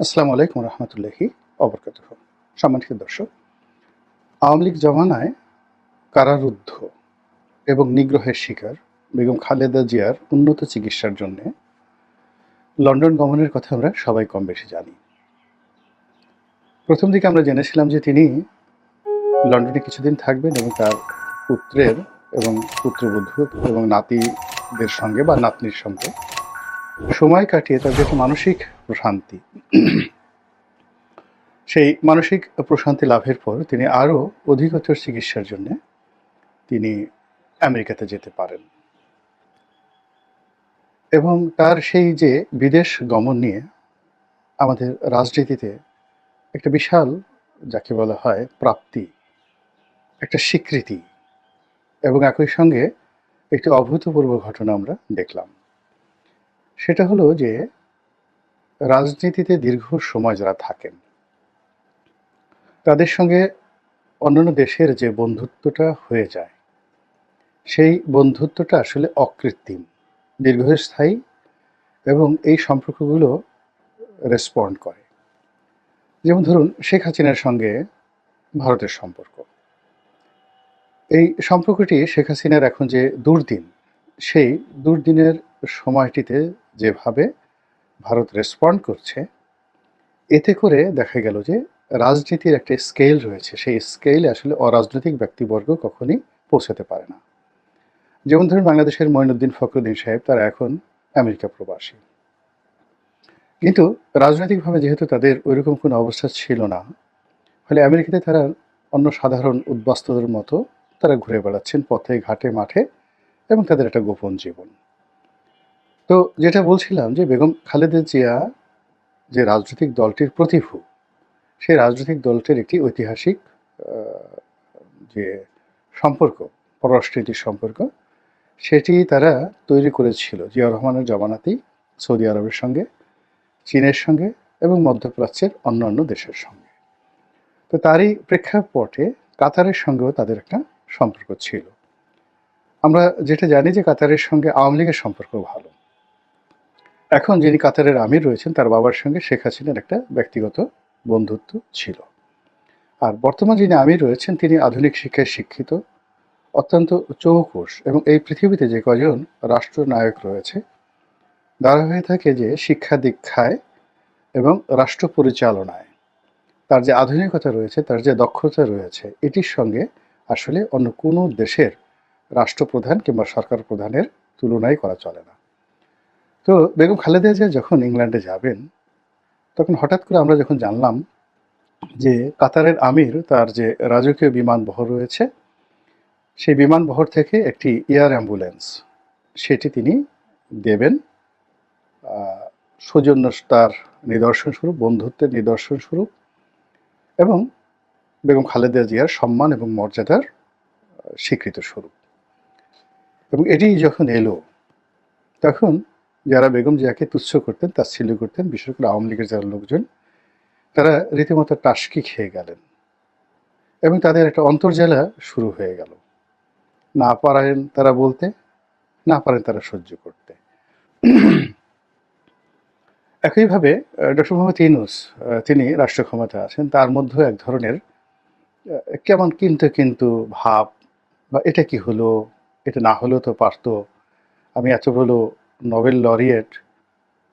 আসসালামু আলাইকুম রহমতুল্লাহি অবরকাতুহ। সম্মানিত দর্শক, আওয়ামী লীগ জমানায় কারারুদ্ধ এবং নিগ্রহের শিকার বেগম খালেদা জিয়ার উন্নত চিকিৎসার জন্য লন্ডন গমনের কথা আমরা সবাই কম বেশি জানি। প্রথম দিকে আমরা জেনেছিলাম যে তিনি লন্ডনে কিছুদিন থাকবেন এবং তার পুত্রের এবং পুত্রবধূ এবং নাতিদের সঙ্গে বা নাতনির সঙ্গে সময় কাটিয়ে তার যে একটা মানসিক প্রশান্তি, সেই মানসিক প্রশান্তি লাভের পর তিনি আরও অধিকতর চিকিৎসার জন্য তিনি আমেরিকাতে যেতে পারেন এবং তার সেই যে বিদেশ গমন নিয়ে আমাদের রাজনীতিতে একটা বিশাল, যাকে বলা হয় প্রাপ্তি, একটা স্বীকৃতি এবং একই সঙ্গে একটি অভূতপূর্ব ঘটনা আমরা দেখলাম। সেটা হলো যে রাজনীতিতে দীর্ঘ সময় যারা থাকেন তাদের সঙ্গে অন্যান্য দেশের যে বন্ধুত্বটা হয়ে যায়, সেই বন্ধুত্বটা আসলে অকৃত্রিম, দীর্ঘস্থায়ী এবং এই সম্পর্কগুলো রেসপন্ড করে। যেমন ধরুন শেখ হাসিনার সঙ্গে ভারতের সম্পর্ক, এই সম্পর্কটি শেখ হাসিনার এখন যে দুর্দিন, সেই দুর্দিনের সময়টিতে যেভাবে ভারত রেসপন্ড করছে, এতে করে দেখা গেল যে রাজনীতির একটা স্কেল রয়েছে, সেই স্কেলে আসলে অরাজনৈতিক ব্যক্তিবর্গ কখনই পৌঁছাতে পারে না। যেমন ধরুন বাংলাদেশের মঈনুদ্দিন ফখরুদ্দিন সাহেব, তারা এখন আমেরিকা প্রবাসী, কিন্তু রাজনৈতিকভাবে যেহেতু তাদের ওইরকম কোনো অবস্থা ছিল না, ফলে আমেরিকাতে তারা অন্য সাধারণ উদ্বাস্তুদের মতো তারা ঘুরে বেড়াচ্ছেন পথে ঘাটে মাঠে এবং তাদের একটা গোপন জীবন। তো যেটা বলছিলাম যে বেগম খালেদা জিয়া যে রাজনৈতিক দলটির প্রতিভূ, সেই রাজনৈতিক দলটির একটি ঐতিহাসিক যে সম্পর্ক, পররাষ্ট্রনীতির সম্পর্ক, সেটি তারা তৈরি করেছিল জিয়াউর রহমানের জমানাতেই সৌদি আরবের সঙ্গে, চীনের সঙ্গে এবং মধ্যপ্রাচ্যের অন্যান্য দেশের সঙ্গে। তো তারই প্রেক্ষাপটে কাতারের সঙ্গেও তাদের একটা সম্পর্ক ছিল। আমরা যেটা জানি যে কাতারের সঙ্গে আওয়ামী লীগের সম্পর্ক ভালো। এখন যিনি কাতারের আমির রয়েছেন, তার বাবার সঙ্গে শেখ হাসিনার একটা ব্যক্তিগত বন্ধুত্ব ছিল। আর বর্তমান যিনি আমির রয়েছেন, তিনি আধুনিক শিক্ষায় শিক্ষিত, অত্যন্ত চৌকুশ এবং এই পৃথিবীতে যে কজন রাষ্ট্রনায়ক রয়েছে তারা হয়ে থাকে যে শিক্ষা দীক্ষায় এবং রাষ্ট্র পরিচালনায় তার যে আধুনিকতা রয়েছে, তার যে দক্ষতা রয়েছে, এটির সঙ্গে আসলে অন্য কোনো দেশের রাষ্ট্রপ্রধান কিংবা সরকার প্রধানের তুলনাই করা চলে না। তো বেগম খালেদা জিয়া যখন ইংল্যান্ডে যাবেন, তখন হঠাৎ করে আমরা যখন জানলাম যে কাতারের আমির তার যে রাজকীয় বিমানবহর রয়েছে, সেই বিমানবহর থেকে একটি এয়ার অ্যাম্বুলেন্স সেটি তিনি দেবেন সৌজন্যতার নিদর্শন স্বরূপ, বন্ধুত্বের নিদর্শন স্বরূপ এবং বেগম খালেদা জিয়ার সম্মান এবং মর্যাদার স্বীকৃত স্বরূপ। এবং এটি যখন এলো, তখন যারা বেগম জিয়াকে তুচ্ছ করতেন, তাচ্ছিল্য করতেন, বিশেষ করে আওয়ামী লীগের যারা লোকজন, তারা রীতিমতো টাসকি খেয়ে গেলেন এবং তাদের একটা অন্তর্জেলা শুরু হয়ে গেল। না পারেন তারা বলতে, না পারেন তারা সহ্য করতে। একইভাবে ডক্টর মোহাম্মদ ইউনূস, তিনি রাষ্ট্র ক্ষমতায় আছেন, তার মধ্যেও এক ধরনের কেমন কিন্তু কিন্তু ভাব, বা এটা কি হলো, এটা না হলেও তো পারতো, আমি এত বড় নোবেল লরিয়েট,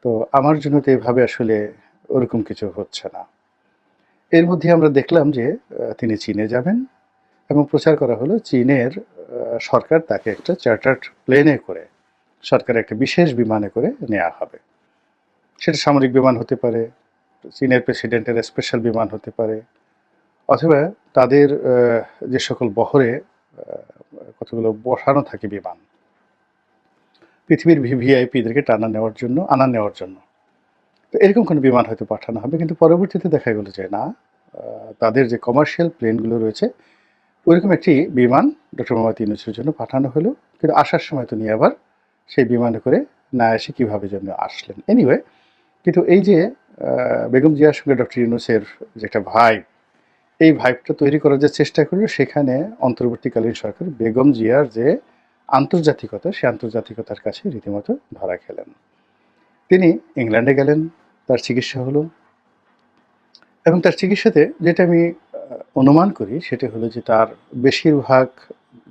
তো আমার জন্য তো এভাবে আসলে ওরকম কিছু হচ্ছে না। এর মধ্যে আমরা দেখলাম যে তিনি চীনে যাবেন এবং প্রচার করা হলো চীনের সরকার তাকে একটা চার্টার্ড প্লেনে করে, সরকারের একটা বিশেষ বিমানে করে নেওয়া হবে। সেটা সামরিক বিমান হতে পারে, চীনের প্রেসিডেন্টের স্পেশাল বিমান হতে পারে, অথবা তাদের যে সকল বহরে কতগুলো বসানো থাকে বিমান, পৃথিবীর ভিভিআইপিদেরকে আনা নেওয়ার জন্য। তো এরকম কোনো বিমান হয়তো পাঠানো হবে, কিন্তু পরবর্তীতে দেখা গেল যে না, তাদের যে কমার্শিয়াল প্লেনগুলো রয়েছে ওইরকম একটি বিমান ডক্টর মোহাম্মদ ইউনূসের জন্য পাঠানো হলো, কিন্তু আসার সময় তো নিয়ে আবার সেই বিমানে করে না এসে কীভাবে যেন আসলেন। এনিওয়ে, কিন্তু এই যে বেগম জিয়ার সঙ্গে ডক্টর ইউনূসের যে একটা ভাইব, এই ভাইবটা তৈরি করার যে চেষ্টা করলো, সেখানে অন্তর্বর্তীকালীন সরকার বেগম জিয়ার যে আন্তর্জাতিকতা, সেই আন্তর্জাতিকতার কাছে রীতিমতো ধরা খেলেন। তিনি ইংল্যান্ডে গেলেন, তার চিকিৎসা হলো, এবং তার চিকিৎসাতে যেটা আমি অনুমান করি সেটা হলো যে তার বেশিরভাগ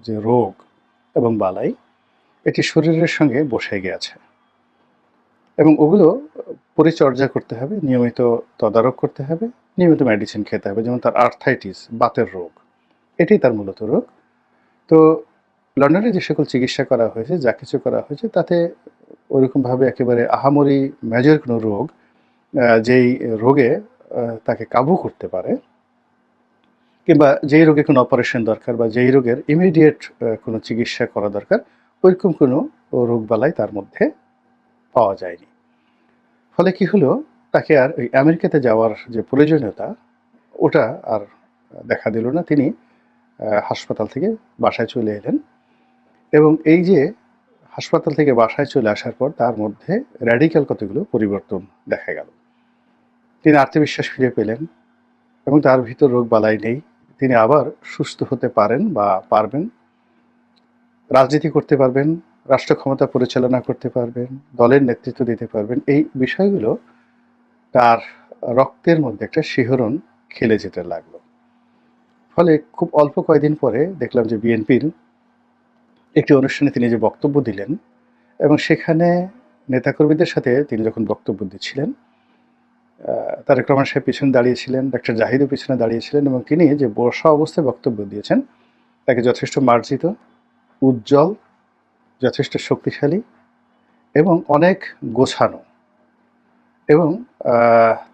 যে রোগ এবং বালাই এটি শরীরের সঙ্গে বসে গিয়েছে এবং ওগুলো পরিচর্যা করতে হবে, নিয়মিত তদারক করতে হবে, নিয়মিত মেডিসিন খেতে হবে। যেমন তার আর্থাইটিস, বাতের রোগ, এটাই তার মূলত রোগ। তো লন্ডনে যে সকল চিকিৎসা করা হয়েছে, যা কিছু করা হয়েছে তাতে ওরকমভাবে একেবারে আহামরি মেজর কোনো রোগ যেই রোগে তাকে কাবু করতে পারে কিংবা যেই রোগে কোনো অপারেশন দরকার বা যেই রোগের ইমিডিয়েট কোনো চিকিৎসা করা দরকার, ওইরকম কোনো রোগবালাই তার মধ্যে পাওয়া যায়নি। ফলে কি হলো, তাকে আর ওই আমেরিকাতে যাওয়ার যে প্রয়োজনীয়তা ওটা আর দেখা দিল না। তিনি হাসপাতাল থেকে বাসায় চলে এলেন এবং এই যে হাসপাতাল থেকে বাসায় চলে আসার পর তার মধ্যে র্যাডিক্যাল কতগুলো পরিবর্তন দেখা গেল। তিনি আত্মবিশ্বাস ফিরে পেলেন এবং তার ভিতর রোগ বালাই নেই। তিনি আবার সুস্থ হতে পারেন বা পারবেন, রাজনীতি করতে পারবেন, রাষ্ট্র ক্ষমতা পরিচালনা করতে পারবেন, দলের নেতৃত্ব দিতে পারবেন। এই বিষয়গুলো তার রক্তের মধ্যে একটা শিহরণ খেলে যেতে লাগলো। ফলে খুব অল্প কয়েকদিন পরে দেখলাম যে বিএনপির একটি অনুষ্ঠানে তিনি যে বক্তব্য দিলেন এবং সেখানে নেতাকর্মীদের সাথে তিনি যখন বক্তব্য দিচ্ছিলেন, তারেক রহমান সাহেব পিছনে দাঁড়িয়েছিলেন, ডক্টর জাহিদও পিছনে দাঁড়িয়েছিলেন এবং তিনি যে বসা অবস্থায় বক্তব্য দিয়েছেন তাকে যথেষ্ট মার্জিত, উজ্জ্বল, যথেষ্ট শক্তিশালী এবং অনেক গোছানো এবং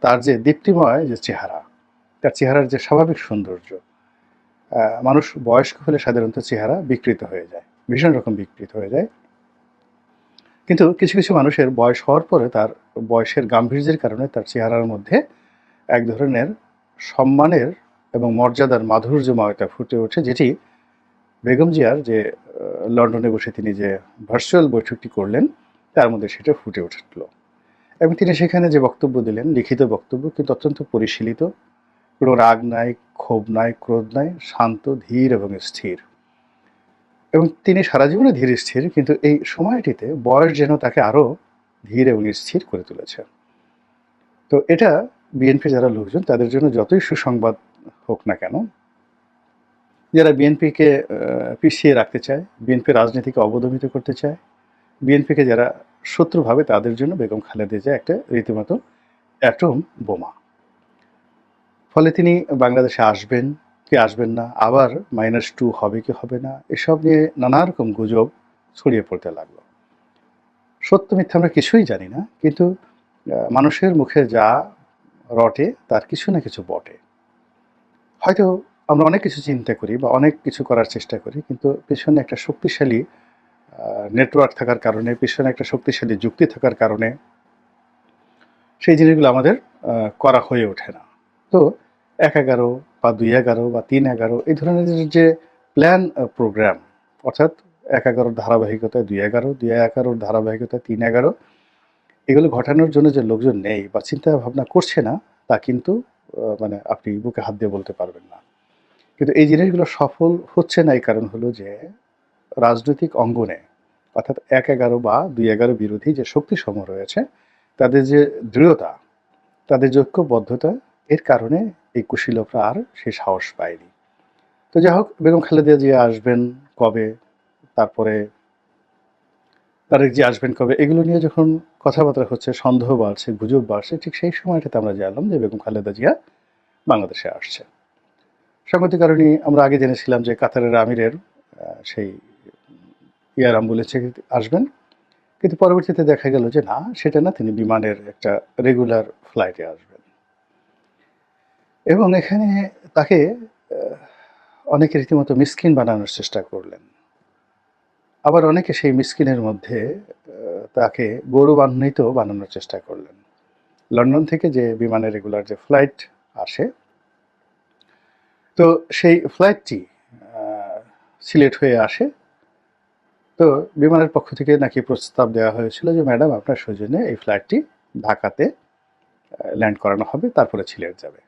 তার যে দীপ্তিময় যে চেহারা, তার চেহারার যে স্বাভাবিক সৌন্দর্য, মানুষ বয়স্ক হলে সাধারণত চেহারা বিকৃত হয়ে যায়, ভীষণ রকম বিকৃত হয়ে যায়। কিন্তু কিছু কিছু মানুষের বয়স হওয়ার পরে তার বয়সের গাম্ভীর্যের কারণে তার চেহারার মধ্যে এক ধরনের সম্মানের এবং মর্যাদার মাধুর্যময়তা ফুটে ওঠে, যেটি বেগম জিয়ার যে লন্ডনে বসে তিনি যে ভার্চুয়াল বৈঠকটি করলেন তার মধ্যে সেটা ফুটে উঠল। এবং তিনি সেখানে যে বক্তব্য দিলেন, লিখিত বক্তব্য, কিন্তু অত্যন্ত পরিশীলিত, কোনো রাগ নাই, ক্ষোভ নাই, ক্রোধ নাই, শান্ত, ধীর এবং স্থির। এবং তিনি সারা জীবনে ধীর স্থির, কিন্তু এই সময়টিতে বয়স যেন তাকে আরও ধীর এবং স্থির করে তুলেছে। তো এটা বিএনপি যারা লোকজন তাদের জন্য যতই সুসংবাদ হোক না কেন, যারা বিএনপিকে পিছিয়ে রাখতে চায়, বিএনপি রাজনীতিকে অবদমিত করতে চায়, বিএনপিকে যারা শত্রু ভাবে, তাদের জন্য বেগম খালেদা জিয়া একটা রীতিমতো অ্যাটম বোমা। ফলে তিনি বাংলাদেশে আসবেন কি আসবেন না, আবার -2 হবে কি হবে না, এসব নিয়ে নানা রকম গুজব ছড়িয়ে পড়তে লাগলো। সত্য মিথ্যা আমরা কিছুই জানি না, কিন্তু মানুষের মুখে যা রটে তার কিছু না কিছু বটে। হয়তো আমরা অনেক কিছু চিন্তা করি বা অনেক কিছু করার চেষ্টা করি, কিন্তু পেছনে একটা শক্তিশালী নেটওয়ার্ক থাকার কারণে, পেছনে একটা শক্তিশালী যুক্তি থাকার কারণে সেই জিনিসগুলো আমাদের করা হয়ে ওঠে না। তো ১-১১ বা ২-১১ বা ৩-১১ এই ধরনের যে প্ল্যান প্রোগ্রাম, অর্থাৎ ১-১১ ধারাবাহিকতায় ২-১১, ২-১১ ধারাবাহিকতায় ৩-১১, এগুলো ঘটানোর জন্য যে লোকজন নেই বা চিন্তা ভাবনা করছে না, তা কিন্তু মানে আপনি বুকে হাত দিয়ে বলতে পারবেন না। কিন্তু এই জিনিসগুলো সফল হচ্ছে না, এই কারণ হলো যে রাজনৈতিক অঙ্গনে, অর্থাৎ ১-১১ বা ২-১১ বিরোধী যে শক্তিসমূহ রয়েছে, তাদের যে দৃঢ়তা, তাদের যে ঐক্যবদ্ধতা, এর কারণে এই কুশীলভরা আর সে সাহস পায়নি। তো যাই হোক, বেগম খালেদা জিয়া আসবেন কবে, তারপরে তারেক জিয়া আসবেন কবে, এগুলো নিয়ে যখন কথাবার্তা হচ্ছে, সন্দেহ বাড়ছে, গুজব বাড়ছে, ঠিক সেই সময়টাতে আমরা জানলাম যে বেগম খালেদা জিয়া বাংলাদেশে আসছে। সাংগতিক কারণে আমরা আগে জেনেছিলাম যে কাতারের আমিরের সেই এয়ার অ্যাম্বুলেন্সে আসবেন, কিন্তু পরবর্তীতে দেখা গেল যে না, সেটা না, তিনি বিমানের একটা রেগুলার ফ্লাইটে আসবেন। এবং এখানে তাকে অনেকে রীতিমতো মিসকিন বানানোর চেষ্টা করলেন, আবার অনেকে সেই মিসকিনের মধ্যে তাকে গৌরবান্বিত বানানোর চেষ্টা করলেন। লন্ডন থেকে যে বিমানের রেগুলার যে ফ্লাইট আসে, তো সেই ফ্লাইটটি সিলেট হয়ে আসে। তো বিমানের পক্ষ থেকে নাকি প্রস্তাব দেওয়া হয়েছিল যে ম্যাডাম, আপনার সৌজন্যে এই ফ্লাইটটি ঢাকাতে ল্যান্ড করানো হবে, তারপরে সিলেট যাবে।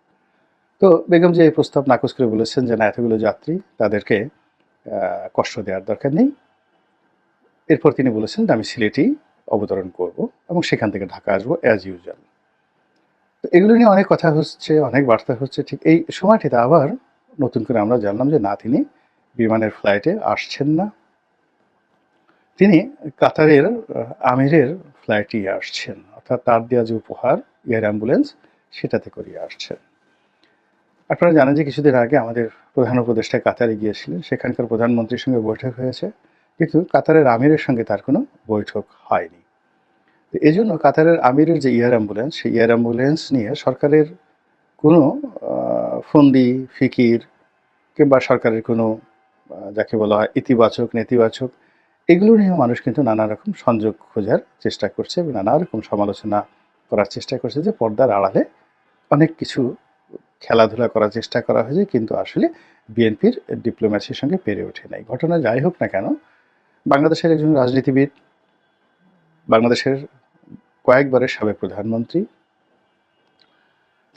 তো বেগম যে এই প্রস্তাব নাকচ করে বলেছেন যে না, এতগুলো যাত্রী, তাদেরকে কষ্ট দেওয়ার দরকার নেই। এরপর তিনি বলেছেন যে আমি সিলেটেই অবতরণ করব এবং সেখান থেকে ঢাকা আসবো অ্যাজ ইউজুয়াল। তো এগুলো নিয়ে অনেক কথা হচ্ছে, অনেক বার্তা হচ্ছে। ঠিক এই সময়টিতে আবার নতুন করে আমরা জানলাম যে না, তিনি বিমানের ফ্লাইটে আসছেন না। তিনি কাতারের আমিরের ফ্লাইটে আসছেন। অর্থাৎ তার দেওয়া যে উপহার এয়ার অ্যাম্বুলেন্স, সেটাতে করিয়ে আসছেন। আপনারা জানেন যে কিছুদিন আগে আমাদের প্রধান উপদেষ্টা কাতারে গিয়েছিলেন। সেখানকার প্রধানমন্ত্রীর সঙ্গে বৈঠক হয়েছে। কিন্তু কাতারের আমিরের সঙ্গে তার কোনো বৈঠক হয়নি। তো এজন্য কাতারের আমিরের যে এয়ার অ্যাম্বুলেন্স, সেই এয়ার অ্যাম্বুলেন্স নিয়ে সরকারের কোনো ফন্দি, ফিকির কিংবা সরকারের কোনো যাকে বলা হয় ইতিবাচক, নেতিবাচক, এগুলো নিয়েও মানুষ কিন্তু নানা রকম সংযোগ খোঁজার চেষ্টা করছে এবং নানা রকম সমালোচনা করার চেষ্টা করছে যে পর্দার আড়ালে অনেক কিছু খেলাধুলা করার চেষ্টা করা হয়েছে, কিন্তু আসলে বিএনপির ডিপ্লোম্যাসির সঙ্গে পেরে ওঠে নাই। ঘটনা যাই হোক না কেন, বাংলাদেশের একজন রাজনীতিবিদ, বাংলাদেশের কয়েকবারের সাবেক প্রধানমন্ত্রী,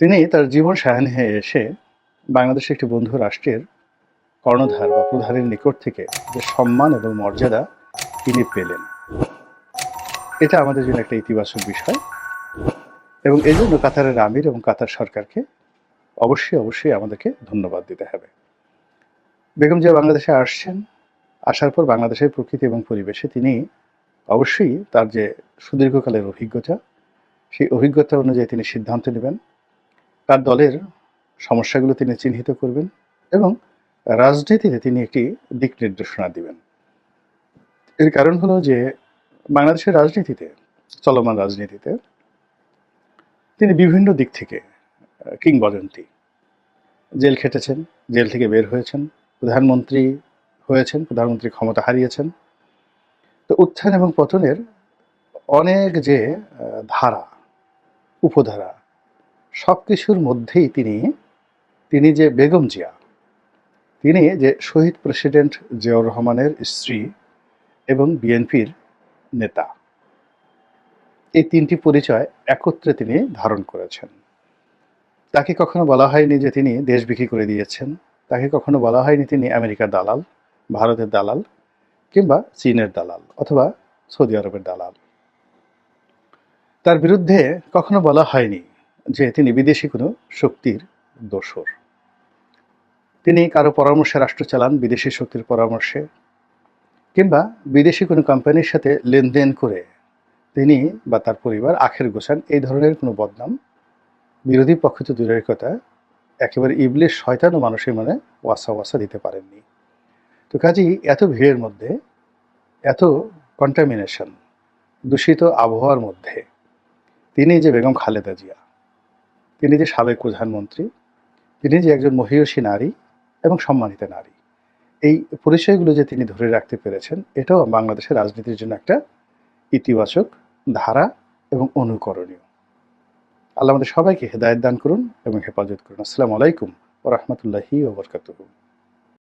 তিনি তার জীবন সায়াহ্নে এসে বাংলাদেশের একটি বন্ধু রাষ্ট্রের কর্ণধার বা প্রধানের নিকট থেকে যে সম্মান এবং মর্যাদা তিনি পেলেন, এটা আমাদের জন্য একটা ইতিবাচক বিষয়। এবং এই জন্য কাতারের আমির এবং কাতার সরকারকে অবশ্যই আমাদেরকে ধন্যবাদ দিতে হবে। বেগম জিয়া বাংলাদেশে আসছেন, আসার পর বাংলাদেশের প্রকৃতি এবং পরিবেশে তিনি অবশ্যই তার যে সুদীর্ঘকালের অভিজ্ঞতা, সেই অভিজ্ঞতা অনুযায়ী তিনি সিদ্ধান্ত নেবেন। তার দলের সমস্যাগুলো তিনি চিহ্নিত করবেন এবং রাজনীতিতে তিনি একটি দিক নির্দেশনা দিবেন। এর কারণ হলো যে বাংলাদেশের রাজনীতিতে, চলমান রাজনীতিতে তিনি বিভিন্ন দিক থেকে কিংবদন্তি। জেল খেটেছেন, জেল থেকে বের হয়েছেন, প্রধানমন্ত্রী হয়েছেন, প্রধানমন্ত্রী ক্ষমতা হারিয়েছেন। তো উত্থান এবং পতনের অনেক যে ধারা, উপধারা, সব কিছুর মধ্যেই তিনি যে বেগম জিয়া, তিনি যে শহীদ প্রেসিডেন্ট জিয়াউর রহমানের স্ত্রী এবং বিএনপির নেতা, এই তিনটি পরিচয় একত্রে তিনি ধারণ করেছেন। তাকে কখনো বলা হয়নি যে তিনি দেশ বিক্রি করে দিয়েছেন, তাকে কখনো বলা হয়নি তিনি আমেরিকার দালাল, ভারতের দালাল কিংবা চীনের দালাল অথবা সৌদি আরবের দালাল। তার বিরুদ্ধে কখনো বলা হয়নি যে তিনি বিদেশি কোনো শক্তির দোসর। তিনি কারো পরামর্শে রাষ্ট্র চালান, বিদেশি শক্তির পরামর্শে, কিংবা বিদেশি কোনো কোম্পানির সাথে লেনদেন করে তিনি বা তার পরিবার আখের গোছান, এই ধরনের কোনো বদনাম বিরোধী পক্ষ তো দূরের কথা, একেবারে ইবলিশ শয়তানও মানুষের মনে ওয়াসা দিতে পারেননি। তো কাজেই এত ভিড়ের মধ্যে, এত কন্টামিনেশন, দূষিত আবহাওয়ার মধ্যে তিনি যে বেগম খালেদা জিয়া, তিনি যে সাবেক প্রধানমন্ত্রী, তিনি যে একজন মহিয়সী নারী এবং সম্মানিত নারী, এই পরিচয়গুলো যে তিনি ধরে রাখতে পেরেছেন, এটাও বাংলাদেশের রাজনীতির জন্য একটা ইতিবাচক ধারা এবং অনুকরণীয়। আল্লাহ আমাদের সবাইকে হেদায়েত দান করুন এবং হেফাজত করুন। আসসালামু আলাইকুম ওয়া রাহমাতুল্লাহি ওয়া বারাকাতুহু।